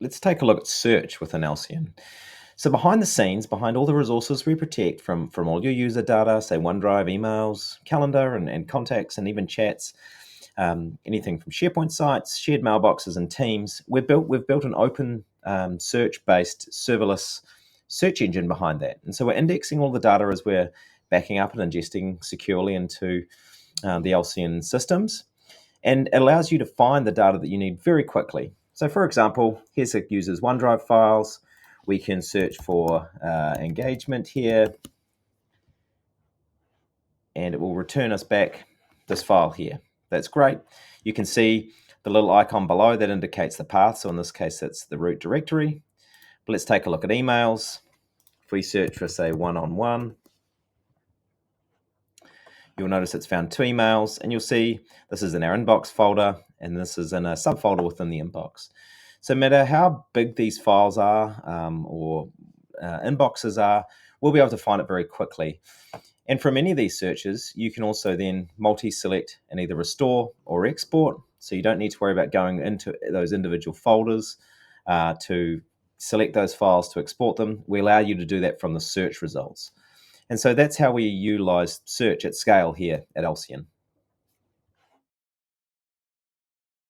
let's take a look at search within Alcion. So behind the scenes, behind all the resources we protect from all your user data, say OneDrive, emails, calendar, and contacts, and even chats, anything from SharePoint sites, shared mailboxes, and Teams, we've built an open search-based serverless search engine behind that. And so we're indexing all the data as we're backing up and ingesting securely into the Alcion systems. And it allows you to find the data that you need very quickly. So, for example, here's a user's OneDrive files. We can search for engagement here, and it will return us back this file here. That's great. You can see the little icon below that indicates the path. So in this case, it's the root directory. But let's take a look at emails. If we search for, say, one-on-one, you'll notice it's found 2 emails, and you'll see this is in our inbox folder, and this is in a subfolder within the inbox. So no matter how big these files are or inboxes are, we'll be able to find it very quickly. And from any of these searches, you can also then multi-select and either restore or export. So you don't need to worry about going into those individual folders to select those files to export them. We allow you to do that from the search results. And so that's how we utilize search at scale here at Alcion.